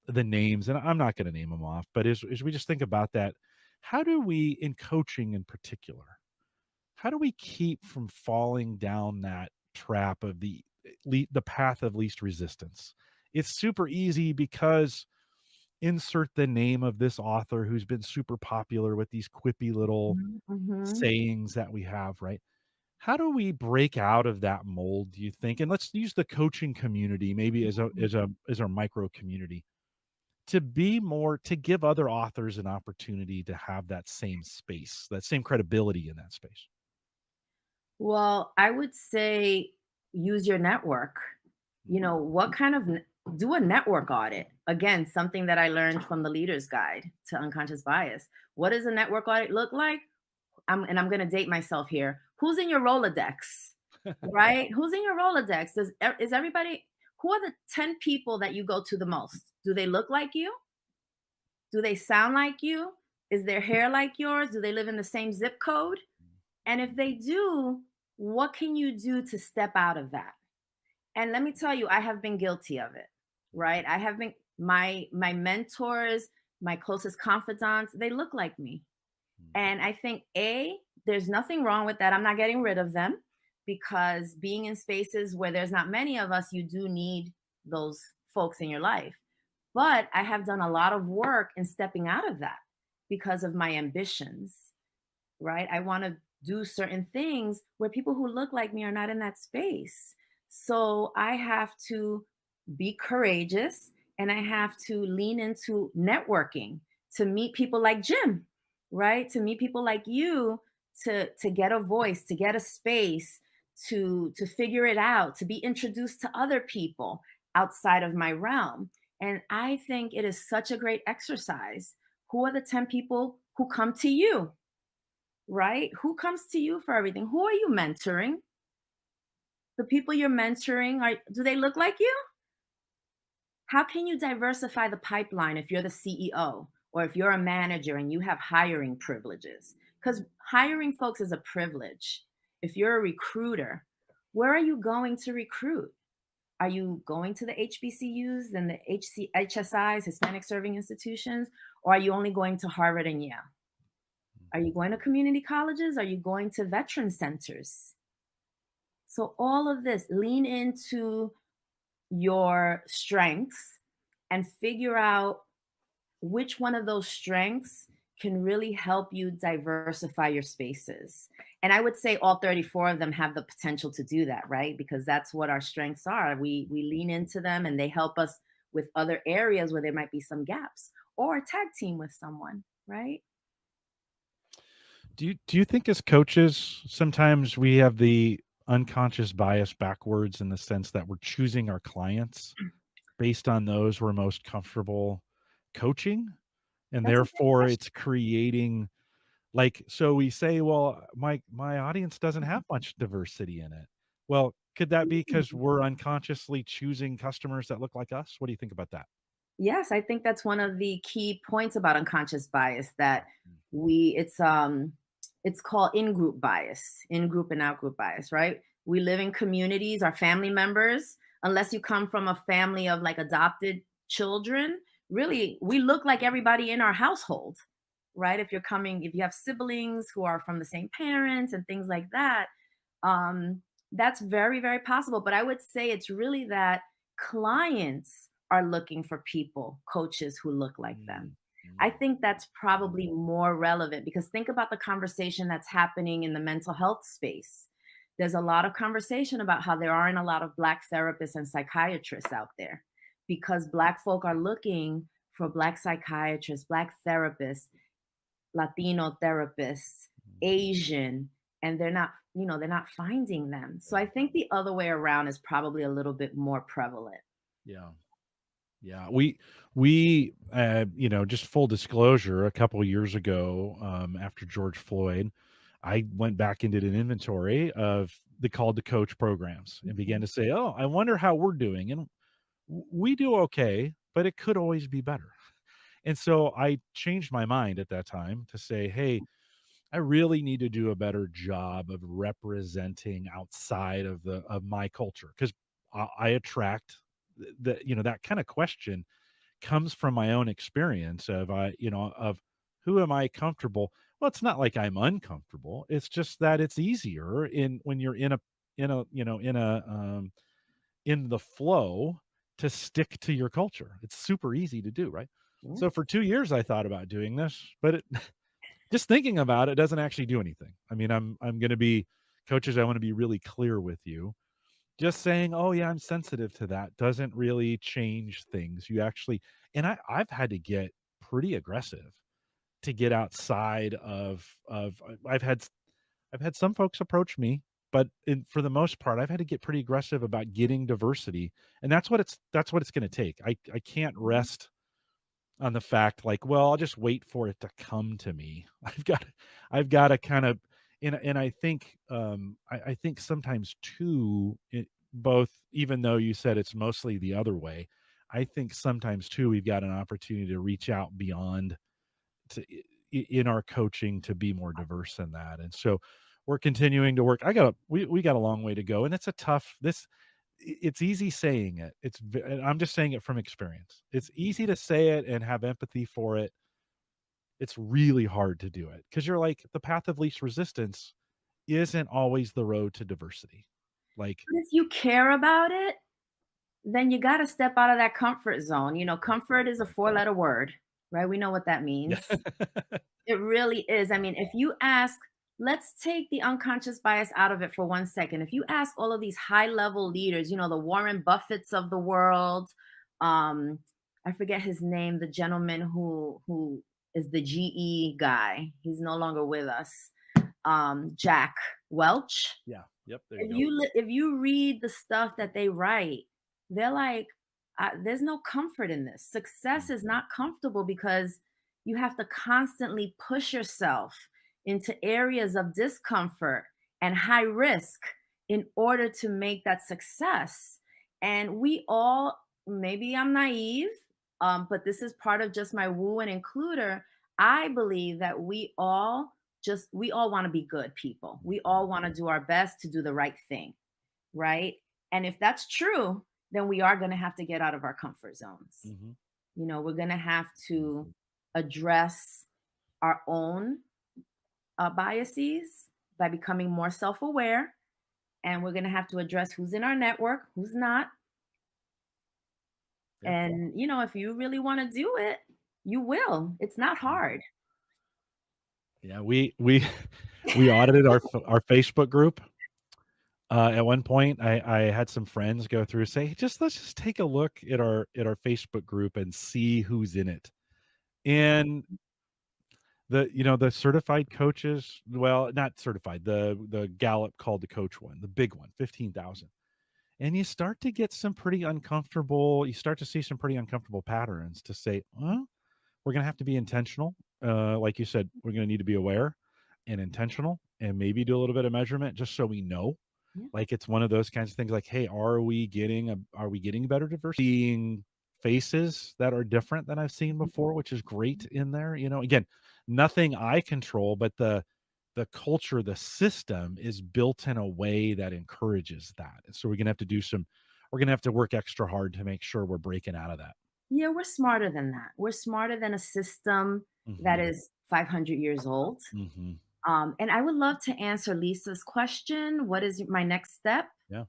S1: names, and I'm not going to name them off, but as we just think about that, how do we, in coaching in particular, how do we keep from falling down that trap of the path of least resistance? It's super easy because insert the name of this author who's been super popular with these quippy little
S2: Mhm.
S1: sayings that we have, right? How do we break out of that mold, do you think? And let's use the coaching community maybe as our micro community to be more, to give other authors an opportunity to have that same space, that same credibility in that space.
S2: Well, I would say use your network.
S1: Mhm.
S2: What kind of do a network audit? Again, something that I learned from the leader's guide to unconscious bias. What does a network audit look like? I'm going to date myself here. Who's in your Rolodex? Right? Who's in your Rolodex? Is everybody, who are the 10 people that you go to the most? Do they look like you? Do they sound like you? Is their hair like yours? Do they live in the same zip code? And if they do, what can you do to step out of that? And let me tell you, I have been guilty of it, right? I have been my mentors, my closest confidants, they look like me. And I think there's nothing wrong with that. I'm not getting rid of them because being in spaces where there's not many of us, you do need those folks in your life. But I have done a lot of work in stepping out of that because of my ambitions, right? I want to do certain things where people who look like me are not in that space. So I have to be courageous and I have to lean into networking to meet people like Jim, right? To meet people like you to get a voice, to get a space, to figure it out, to be introduced to other people outside of my realm. And I think it is such a great exercise. Who are the 10 people who come to you? Right? Who comes to you for everything? Who are you mentoring? The people you're mentoring, do they look like you? How can you diversify the pipeline if you're the CEO or if you're a manager and you have hiring privileges? because hiring folks is a privilege. If you're a recruiter, where are you going to recruit? Are you going to the HBCUs and the HSIs, Hispanic Serving Institutions, or are you only going to Harvard and Yale? Are you going to community colleges? Are you going to veteran centers? So all of this, lean into your strengths and figure out which one of those strengths can really help you diversify your spaces. And I would say all 34 of them have the potential to do that, right? Because that's what our strengths are. We lean into them and they help us with other areas where there might be some gaps or tag team with someone, right?
S1: Do you think as coaches sometimes we have the unconscious bias backwards in the sense that we're choosing our clients based on those we're most comfortable coaching, and
S2: That's a great
S1: therefore
S2: question.
S1: it's creating, like, so we say, well, my audience doesn't have much diversity in it. Well, could that be because
S2: Mhm.
S1: we're unconsciously choosing customers that look like us? What do you think about that?
S2: Yes, I think that's one of the key points about unconscious bias that
S1: Mm.
S2: it's called in-group bias, in-group and out-group bias, right? We live in communities, our family members, unless you come from a family of like adopted children, really we look like everybody in our household, right? If you have siblings who are from the same parents and things like that, um, that's very, very possible. But I would say it's really that clients are looking for people, coaches who look like
S1: Mm,
S2: them. I
S1: mm,
S2: think that's
S1: mm.
S2: probably more relevant because think about the conversation that's happening in the mental health space. There's a lot of conversation about how there aren't a lot of Black therapists and psychiatrists out there because Black folk are looking for Black psychiatrists, Black therapists, Latino therapists, Asian, and they're not finding them. So I think the other way around is probably a little bit more prevalent.
S1: Yeah. Yeah, just full disclosure, a couple years ago, after George Floyd, I went back and did an inventory of the Called to Coach programs and began
S2: Mhm.
S1: to say, "Oh, I wonder how we're doing." And we do okay, but it could always be better. And so I changed my mind at that time to say, "Hey, I really need to do a better job of representing outside of my culture because I attract that kind of question comes from my own experience of of who am I comfortable. Well, it's not like I'm uncomfortable. It's just that it's easier in when you're in a in the flow to stick to your culture. It's super easy to do, right?
S2: Yeah.
S1: So for 2 years I thought about doing this, but just thinking about it doesn't actually do anything. I mean, I'm going to be coaches. I want to be really clear with you. Just saying, "Oh, yeah, I'm sensitive to that," doesn't really change things. You actually, and I've had to get pretty aggressive to get outside of I've had some folks approach me, but for the most part, I've had to get pretty aggressive about getting diversity, and that's what it's gonna take. I can't
S2: Mhm.
S1: rest on the fact, like, well, I'll just wait for it to come to me. I've gotta kind of, and I think, I think sometimes too, both, even though you said it's mostly the other way, I think sometimes too, we've got an opportunity to reach out beyond to in our coaching to be more diverse than that. And so we're continuing to work. We got a long way to go, and it's a tough it's easy saying it. And I'm just saying it from experience. It's easy to say it and have empathy for it. It's really hard to do it because you're like the path of least resistance isn't always the road to diversity. Like,
S2: But if you care about it, then you got to step out of that comfort zone.
S1: right,
S2: Comfort is a
S1: right,
S2: four-letter word, right? We know what that
S1: yeah,
S2: means. It really is. I mean, if you ask, let's take the unconscious bias out of it for 1 second. If you ask all of these high-level leaders, the Warren Buffetts of the world, um, I forget his name, the gentleman who is the GE guy. He's no longer with us. Jack Welch.
S1: yeah, yep. There you
S2: If
S1: go.
S2: you read the stuff that they write, they're like, there's no comfort in this. Success is
S1: Mhm.
S2: not comfortable because you have to constantly push yourself into areas of discomfort and high risk in order to make that success. And we all, maybe I'm naive, but this is part of just my woo and includer. I believe that we all just, we all want to be good people. We all want to do our best to do the right thing, right? And if that's true, then we are going to have to get out of our comfort zones.
S1: Mhm.
S2: We're going to have to address our own biases by becoming more self aware. And we're going to have to address who's in our network, who's not.
S1: Yeah.
S2: And, if you really want to do it, you will. It's not
S1: Mhm.
S2: hard.
S1: Yeah, we audited our Facebook group. At one point, I had some friends go through say, let's just take a look at our Facebook group and see who's in it. And the certified coaches, well, not certified, the Gallup called the coach one, the big one, 15,000. And you start to get some pretty uncomfortable, you start to see some pretty uncomfortable patterns to say, well, we're going to have to be intentional. Like you said, we're going to need to be aware and intentional and maybe do a little bit of measurement just so we know.
S2: Yeah.
S1: Like it's one of those kinds of things like, hey, are we getting better diversity? Seeing faces that are different than I've seen before, which is great in there. Again, nothing I control, but the culture, the system is built in a way that encourages that. And so we're gonna have to work extra hard to make sure we're breaking out of that.
S2: Yeah, we're smarter than that. We're smarter than a system that
S1: Hmm.
S2: is 500 years old.
S1: Hmm.
S2: And I would love to answer Lisa's question. What is my next step?
S1: Yeah.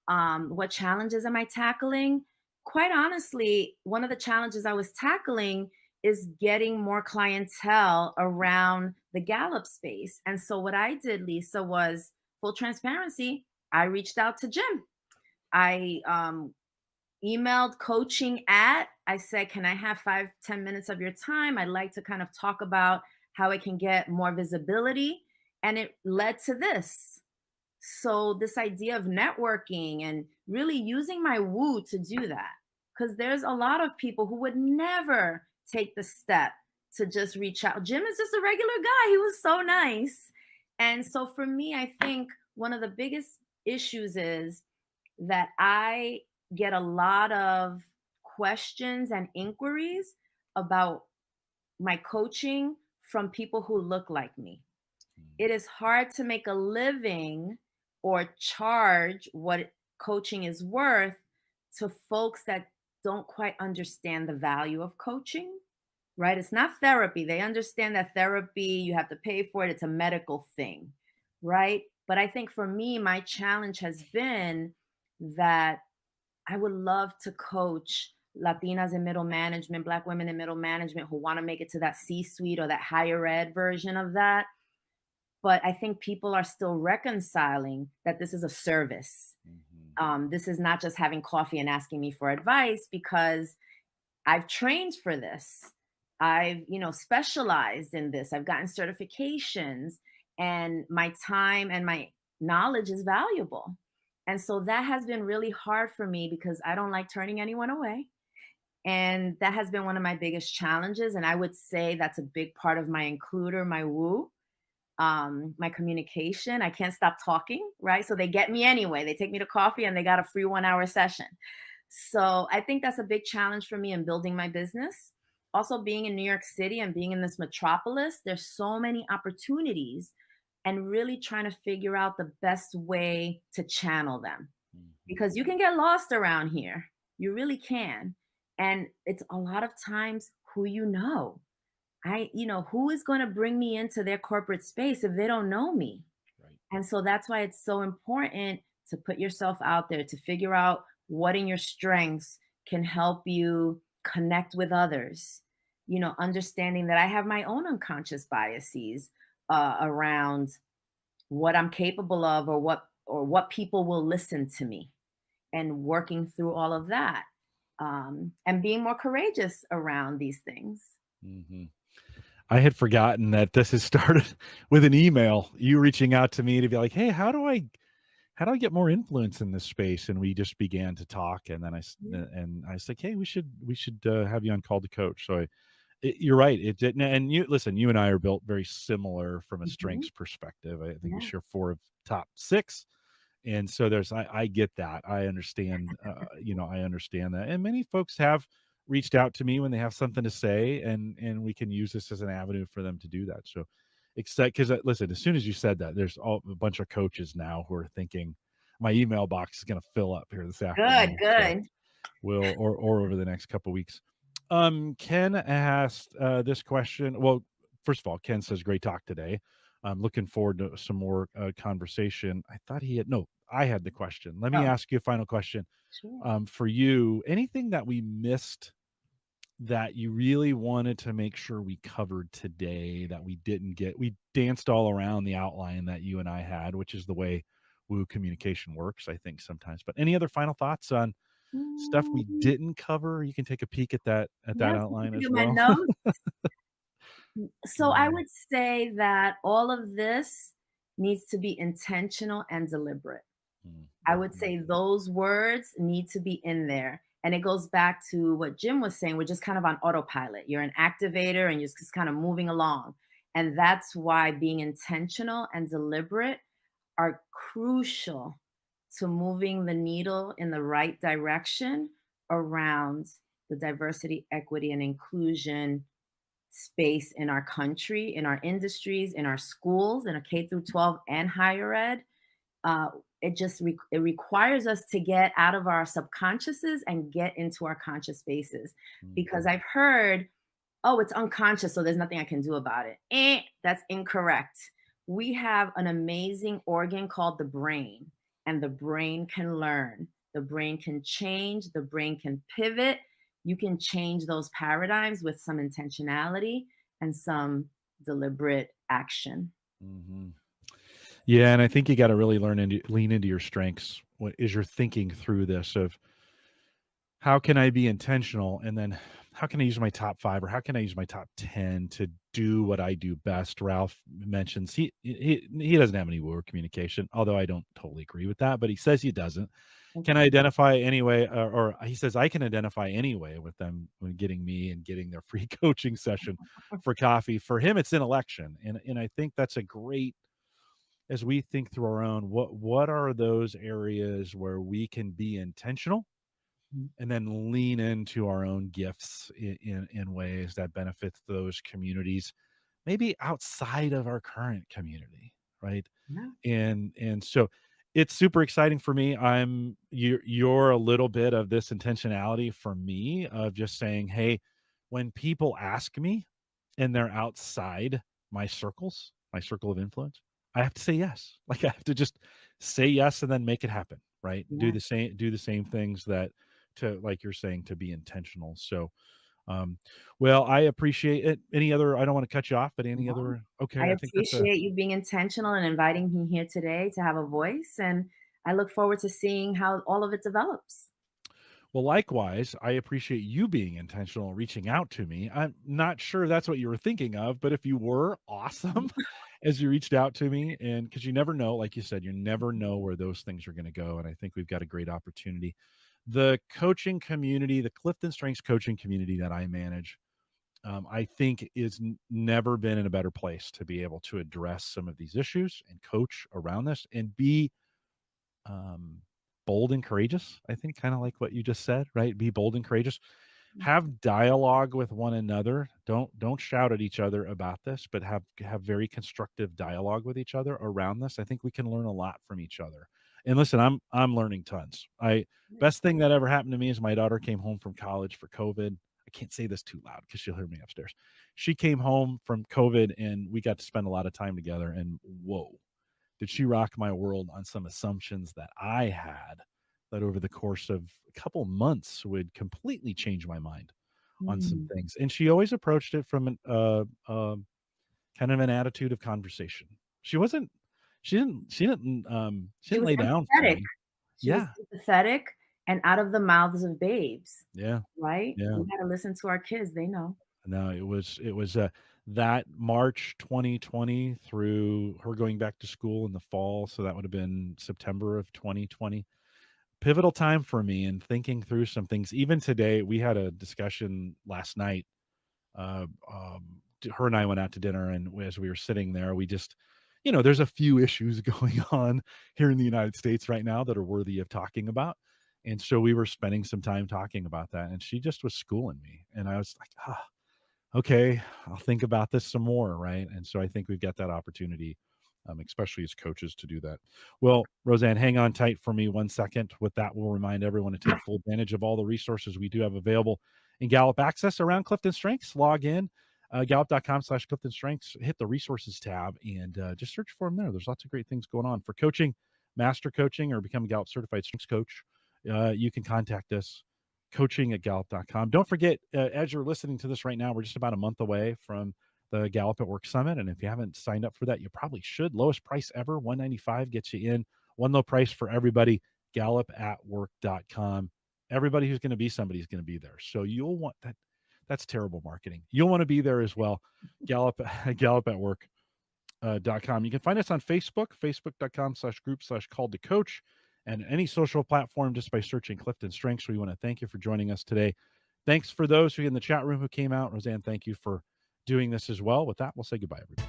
S2: What challenges am I tackling? Quite honestly, one of the challenges I was tackling is getting more clientele around the Gallup space. And so, what I did, Lisa, was full transparency. I reached out to Jim. I emailed coaching at, I said, can I have 5-10 minutes of your time? I'd like to kind of talk about how it can get more visibility. And it led to this. So, this idea of networking and really using my woo to do that, because there's a lot of people who would never take the step to just reach out. Jim is just a regular guy. He was so nice. And so, for me, I think one of the biggest issues is that I get a lot of questions and inquiries about my coaching from people who look like me. It is hard to make a living or charge what coaching is worth to folks that don't quite understand the value of coaching, right? It's not therapy. They understand that therapy, you have to pay for it, it's a medical thing, right? But I think for me, my challenge has been that I would love to coach Latinas in middle management, Black women in middle management who want to make it to that C suite or that higher ed version of that. But I think people are still reconciling that this is a service.
S1: Mhm.
S2: This is not just having coffee and asking me for advice, because I've trained for this. I've, specialized in this. I've gotten certifications, and my time and my knowledge is valuable. And so that has been really hard for me because I don't like turning anyone away. And that has been one of my biggest challenges. And I would say that's a big part of my includer, my woo, my communication. I can't stop talking, right? So they get me anyway. They take me to coffee and they got a free 1 hour session. So I think that's a big challenge for me in building my business. Also, being in New York City and being in this metropolis, there's so many opportunities, and really trying to figure out the best way to channel them,
S1: Mhm.
S2: because you can get lost around here. You really can. And it's a lot of times who you know. Who is going to bring me into their corporate space if they don't know me?
S1: Right.
S2: And so that's why it's so important to put yourself out there, to figure out what in your strengths can help you connect with others. Understanding that I have my own unconscious biases around what I'm capable of, or what people will listen to me, and working through all of that, and being more courageous around these things.
S1: Mhm. I had forgotten that this has started with an email, you reaching out to me to be like, "Hey, how do I get more influence in this space?" And we just began to talk, and then
S2: Yeah.
S1: and I was like, "Hey, we should have you on Call to Coach." So you're right. It didn't. And you listen. You and I are built very similar from a
S2: Mhm.
S1: strengths perspective. I think we
S2: Yeah.
S1: share 4 of top 6, and so I get that. I understand. I understand that. And many folks have reached out to me when they have something to say, and we can use this as an avenue for them to do that. So except because listen, as soon as you said that, there's a bunch of coaches now who are thinking my email box is going to fill up here this
S2: Good,
S1: afternoon. So
S2: good.
S1: will or over the next couple weeks. Ken asked this question. Well, first of all, Ken says, "Great talk today. I'm looking forward to some more conversation." I thought he had no. I had the question. Let me
S2: Oh,
S1: ask you a final question
S2: sure.
S1: for you. Anything that we missed that you really wanted to make sure we covered today that we didn't get? We danced all around the outline that you and I had, which is the way woo communication works, I think sometimes. But any other final thoughts on stuff we
S2: Mm,
S1: didn't cover? You can take a peek at that
S2: yes,
S1: outline
S2: look
S1: as
S2: at my
S1: well.
S2: notes. So I
S1: Mm,
S2: would say that all of this needs to be intentional and deliberate.
S1: mm,
S2: I would
S1: mhm,
S2: say those words need to be in there. And it goes back to what Jim was saying. We're just kind of on autopilot. You're an activator and you're just kind of moving along. And that's why being intentional and deliberate are crucial to moving the needle in the right direction around the diversity, equity, and inclusion space in our country, in our industries, in our schools, in a K through 12 and higher ed. uh, it requires us to get out of our subconsciouses and get into our conscious spaces, because
S1: mhm,
S2: I've heard, oh, it's unconscious, so there's nothing I can do about it. That's incorrect. We have an amazing organ called the brain, and the brain can learn, the brain can change, the brain can pivot. You can change those paradigms with some intentionality and some deliberate action.
S1: mhm. Yeah, and I think you got to really lean into your strengths. What is your thinking through this of how can I be intentional, and then how can I use my top 5 or how can I use my top 10 to do what I do best? Ralph mentions he doesn't have any word communication, although I don't totally agree with that, but he says he doesn't. Can I
S2: Okay.
S1: identify anyway, or he says I can identify anyway with them when getting me and getting their free coaching session for coffee. For him, it's intellection, and I think that's a great, as we think through our own, what are those areas where we can be intentional
S2: Mhm.
S1: and then lean into our own gifts in ways that benefits those communities, maybe outside of our current community, right?
S2: Yeah.
S1: And so it's super exciting for me. You're a little bit of this intentionality for me of just saying, hey, when people ask me and they're outside my circles, my circle of influence, I have to say yes. Like I have to just say yes and then make it happen, right?
S2: Yeah.
S1: Do the same things that, to, like you're saying, to be intentional. So um well, I appreciate it. Any other, I don't want to cut you off, but any
S2: Well,
S1: other,
S2: I
S1: okay, I think that's a,
S2: appreciate you being intentional and inviting me here today to have a voice. And I look forward to seeing how all of it develops.
S1: well, likewise, I appreciate you being intentional, reaching out to me. I'm not sure that's what you were thinking of, but if you were, awesome, as you reached out to me. And because you never know, like you said, you never know where those things are going to go. And I think we've got a great opportunity. The coaching community, the Clifton Strengths coaching community that I manage, I think is never been in a better place to be able to address some of these issues and coach around this and be um, bold and courageous. I think kind of like what you just said, right? Be bold and courageous. Have dialogue with one another. Don't shout at each other about this, but have very constructive dialogue with each other around this. I think we can learn a lot from each other. And listen, I'm learning tons. I Best thing that ever happened to me is my daughter came home from college for COVID. I can't say this too loud because she'll hear me upstairs. She came home from COVID and we got to spend a lot of time together. And whoa, did she rock my world on some assumptions that I had that over the course of a couple months would completely change my mind on some
S2: Mm.
S1: things. And she always approached it from kind of an attitude of conversation. She wasn't she
S2: She
S1: didn't
S2: was
S1: lay down for
S2: empathetic.
S1: me.
S2: She was
S1: Yeah.
S2: empathetic and out of the mouths of babes,
S1: Yeah.
S2: right?
S1: Yeah.
S2: We got to listen to our kids. They know.
S1: No, it was that March 2020 through her going back to school in the fall, so that would have been September of 2020. Pivotal time for me in thinking through some things. Even today, we had a discussion last night. Her and I went out to dinner, and as we were sitting there, we just, there's a few issues going on here in the United States right now that are worthy of talking about. And so we were spending some time talking about that, and she just was schooling me, and I was like, ah, okay, I'll think about this some more, right? And so I think we've got that opportunity, especially as coaches, to do that. Well, Rosann, hang on tight for me 1 second. With that, we'll remind everyone to take full advantage of all the resources we do have available in Gallup Access around Clifton Strengths. Log in, gallup.com/Clifton Strengths, hit the resources tab, and just search for them there. There's lots of great things going on for coaching, master coaching, or become a Gallup certified strengths coach. You can contact us, coaching@gallup.com. Don't forget, as you're listening to this right now, we're just about a month away from the Gallup at Work Summit. And if you haven't signed up for that, you probably should. Lowest price ever, $195 gets you in. One low price for everybody, gallupatwork.com. Everybody who's going to be somebody is going to be there. So you'll want that. That's terrible marketing. You'll want to be there as well. Gallupatwork.com. You can find us on Facebook, facebook.com/group/called-to-coach, and any social platform just by searching Clifton Strengths. We want to thank you for joining us today. Thanks for those who in the chat room who came out. Rosann, thank you for doing this as well. With that, we'll say goodbye, everybody.